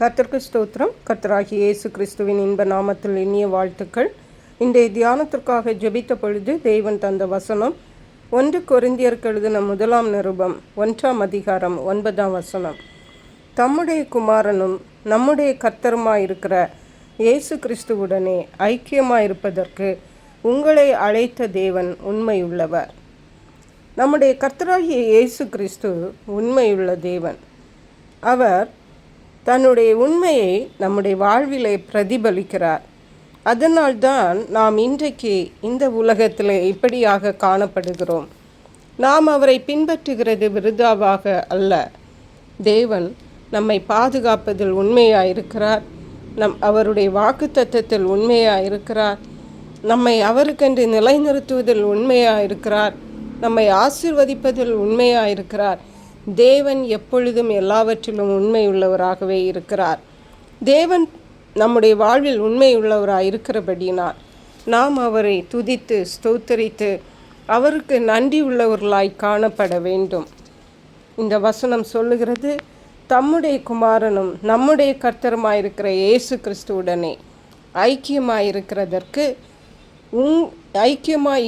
கர்த்தருக்கு ஸ்தோத்திரம். கர்த்தராகிய இயேசு கிறிஸ்துவின் இன்ப நாமத்தில் இனிய வாழ்த்துக்கள். இன்றைய தியானத்திற்காக ஜெபித்த பொழுது தேவன் தந்த வசனம் 1 கொரிந்தியருக்கு எழுதின 1 நிருபம் 1 அதிகாரம் 9 வசனம். தம்முடைய குமாரனும் நம்முடைய கர்த்தருமாயிருக்கிற இயேசு கிறிஸ்துவுடனே ஐக்கியமாயிருப்பதற்கு உங்களை அழைத்த தேவன் உண்மையுள்ளவர். நம்முடைய கர்த்தராகிய இயேசு கிறிஸ்து உண்மையுள்ள தேவன். அவர் தன்னுடைய உண்மையை நம்முடைய வாழ்விலே பிரதிபலிக்கிறார். அதனால்தான் நாம் இன்றைக்கு இந்த உலகத்தில் இப்படியாக காணப்படுகிறோம். நாம் அவரை பின்பற்றுகிறது விருதாவாக அல்ல. தேவன் நம்மை பாதுகாப்பதில் உண்மையாயிருக்கிறார். அவருடைய வாக்குத்தத்தத்தில் உண்மையாயிருக்கிறார். நம்மை அவருக்கென்று நிலைநிறுத்துவதில் உண்மையாயிருக்கிறார். நம்மை ஆசீர்வதிப்பதில் உண்மையாயிருக்கிறார். தேவன் எப்பொழுதும் எல்லாவற்றிலும் உண்மையுள்ளவராகவே இருக்கிறார். தேவன் நம்முடைய வாழ்வில் உண்மையுள்ளவராக இருக்கிறபடினால் நாம் அவரை துதித்து ஸ்தோத்தரித்து அவருக்கு நன்றி உள்ளவர்களாய் காணப்பட வேண்டும். இந்த வசனம் சொல்லுகிறது, தம்முடைய குமாரனும் நம்முடைய கர்த்தருமாயிருக்கிற இயேசு கிறிஸ்துவுடனே ஐக்கியமாய்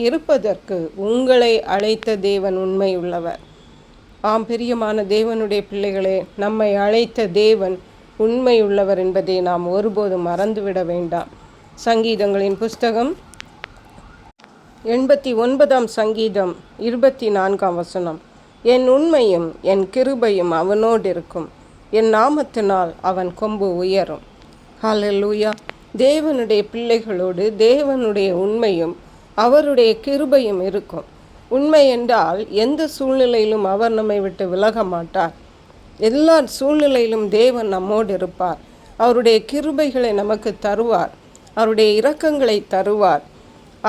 இருப்பதற்கு உங்களை அழைத்த தேவன் உண்மையுள்ளவர். ஆம், பிரியமான தேவனுடைய பிள்ளைகளே, நம்மை அழைத்த தேவன் உண்மையுள்ளவர் என்பதை நாம் ஒருபோதும் மறந்துவிட வேண்டாம். சங்கீதங்களின் புஸ்தகம் 89 சங்கீதம் 24 வசனம். என் உண்மையும் என் கிருபையும் அவனோடு இருக்கும், என் நாமத்தினால் அவன் கொம்பு உயரும். ஹல்லேலூயா. தேவனுடைய பிள்ளைகளோடு தேவனுடைய உண்மையும் அவருடைய கிருபையும் இருக்கும். உண்மை என்றால் எந்த சூழ்நிலையிலும் அவர் நம்மை விட்டு விலக மாட்டார். எல்லா சூழ்நிலையிலும் தேவன் நம்மோடு இருப்பார். அவருடைய கிருபைகளை நமக்கு தருவார். அவருடைய இரக்கங்களை தருவார்.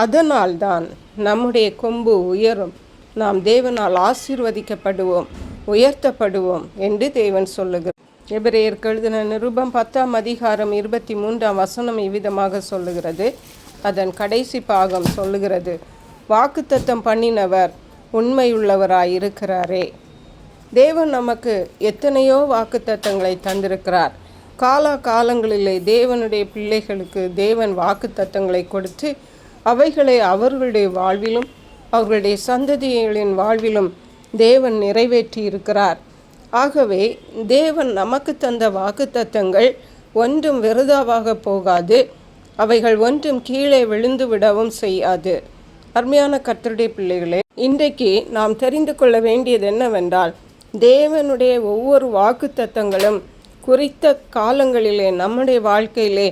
அதனால்தான் நம்முடைய கொம்பு உயரும். நாம் தேவனால் ஆசீர்வதிக்கப்படுவோம், உயர்த்தப்படுவோம் என்று தேவன் சொல்லுகிறார். எபிரேயருக்கு எழுதின நிருபம் 10 அதிகாரம் 23 வசனம் இவ்விதமாக சொல்லுகிறது. அதன் கடைசி பாகம் சொல்லுகிறது, வாக்குத்தத்தம் பண்ணினவர் உண்மையுள்ளவராயிருக்கிறாரே. தேவன் நமக்கு எத்தனையோ வாக்குத்தத்தங்களை தந்திருக்கிறார். காலங்களிலே தேவனுடைய பிள்ளைகளுக்கு தேவன் வாக்குத்தத்தங்களை கொடுத்து அவைகளை அவர்களுடைய வாழ்விலும் அவர்களுடைய சந்ததிகளின் வாழ்விலும் தேவன் நிறைவேற்றி இருக்கிறார். ஆகவே தேவன் நமக்கு தந்த வாக்குத்தத்தங்கள் ஒன்றும் விருதாவாக போகாது. அவைகள் ஒன்றும் கீழே விழுந்து விடவும் செய்யாது. அருமையான கர்த்தருடைய பிள்ளைகளே, இன்றைக்கு நாம் தெரிந்து கொள்ள வேண்டியது என்னவென்றால், தேவனுடைய ஒவ்வொரு வாக்குத்தத்தங்களும் குறித்த காலங்களிலே நம்முடைய வாழ்க்கையிலே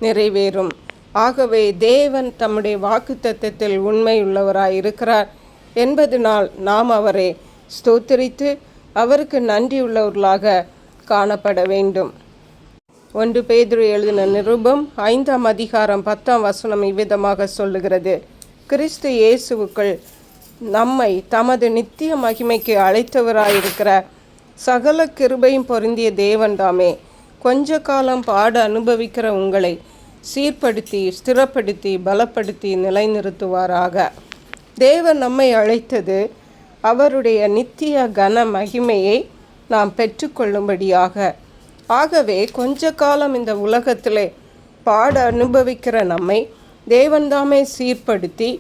நிறைவேறும். ஆகவே தேவன் தம்முடைய வாக்குத்தத்தத்தில் உண்மையுள்ளவராய் இருக்கிறார் என்பதனால் நாம் அவரை ஸ்தோத்திரித்து அவருக்கு நன்றியுள்ளவர்களாக காணப்பட வேண்டும். 1 பேதுரு எழுதின நிருபம் 5 அதிகாரம் 10 வசனம் இவ்விதமாக சொல்லுகிறது, கிறிஸ்து இயேசுவுக்குள் நம்மை தமது நித்திய மகிமைக்கு அழைத்தவராயிருக்கிற சகல கிருபையும் பொருந்திய தேவன் தாமே கொஞ்ச காலம் பாட அனுபவிக்கிற உங்களை சீர்படுத்தி ஸ்திரப்படுத்தி பலப்படுத்தி நிலைநிறுத்துவாராக. தேவன் நம்மை அழைத்தது அவருடைய நித்திய கன மகிமையை நாம் பெற்றுக்கொள்ளும்படியாக. ஆகவே கொஞ்ச காலம் இந்த உலகத்திலே பாட அனுபவிக்கிற நம்மை தேவன்தாமே சீர்படுத்தி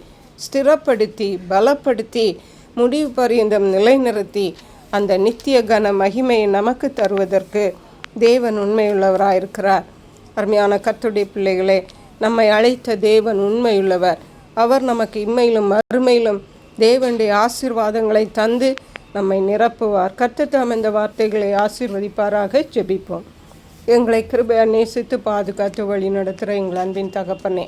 ஸ்திரப்படுத்தி பலப்படுத்தி முடிவு பரியந்தம் நிலைநிறுத்தி அந்த நித்திய கன மகிமையை நமக்கு தருவதற்கு தேவன் உண்மையுள்ளவராயிருக்கிறார். அருமையான கர்த்தருடைய பிள்ளைகளே, நம்மை அழைத்த தேவன் உண்மையுள்ளவர். அவர் நமக்கு இம்மையிலும் மறுமையிலும் தேவனுடைய ஆசீர்வாதங்களை தந்து நம்மை நிரப்புவார். கர்த்தர் தாம் இந்த வார்த்தைகளை ஆசீர்வதிப்பாராக. ஜெபிப்போம். எங்களை கிருபையா நேசித்து பாதுகாத்து வழி நடத்துகிற எங்கள் அன்பின் தகப்பனே,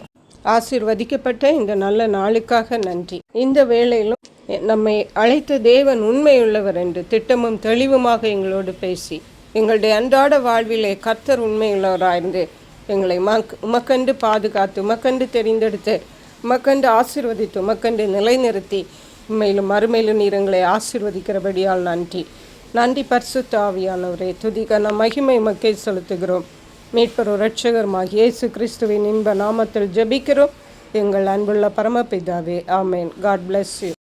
ஆசீர்வதிக்கப்பட்ட இந்த நல்ல நாளுக்காக நன்றி. இந்த வேளையிலும் நம்மை அழைத்த தேவன் உண்மையுள்ளவர் என்று திட்டமும் தெளிவுமாக எங்களோடு பேசி எங்களுடைய அன்றாட வாழ்விலே கர்த்தர் உண்மையுள்ளவராயிருந்து எங்களை உமக்கண்டு பாதுகாத்து உமக்கண்டு தெரிந்தெடுத்து உமக்கண்டு ஆசீர்வதித்து உமக்கண்டு நிலைநிறுத்தி உண்மையிலும் மறுமையிலும் நீர் எங்களை ஆசீர்வதிக்கிறபடியால் நன்றி. பரிசுத்த ஆவியானவரே, துதிகன மகிமை மக்கை செலுத்துகிறோம். மீட்பர் இரட்சகருமாகிய இயேசு கிறிஸ்துவின் இன்ப நாமத்தில் ஜெபிக்கிறோம் எங்கள் அன்புள்ள பரமபிதாவே. ஆமேன். God bless you.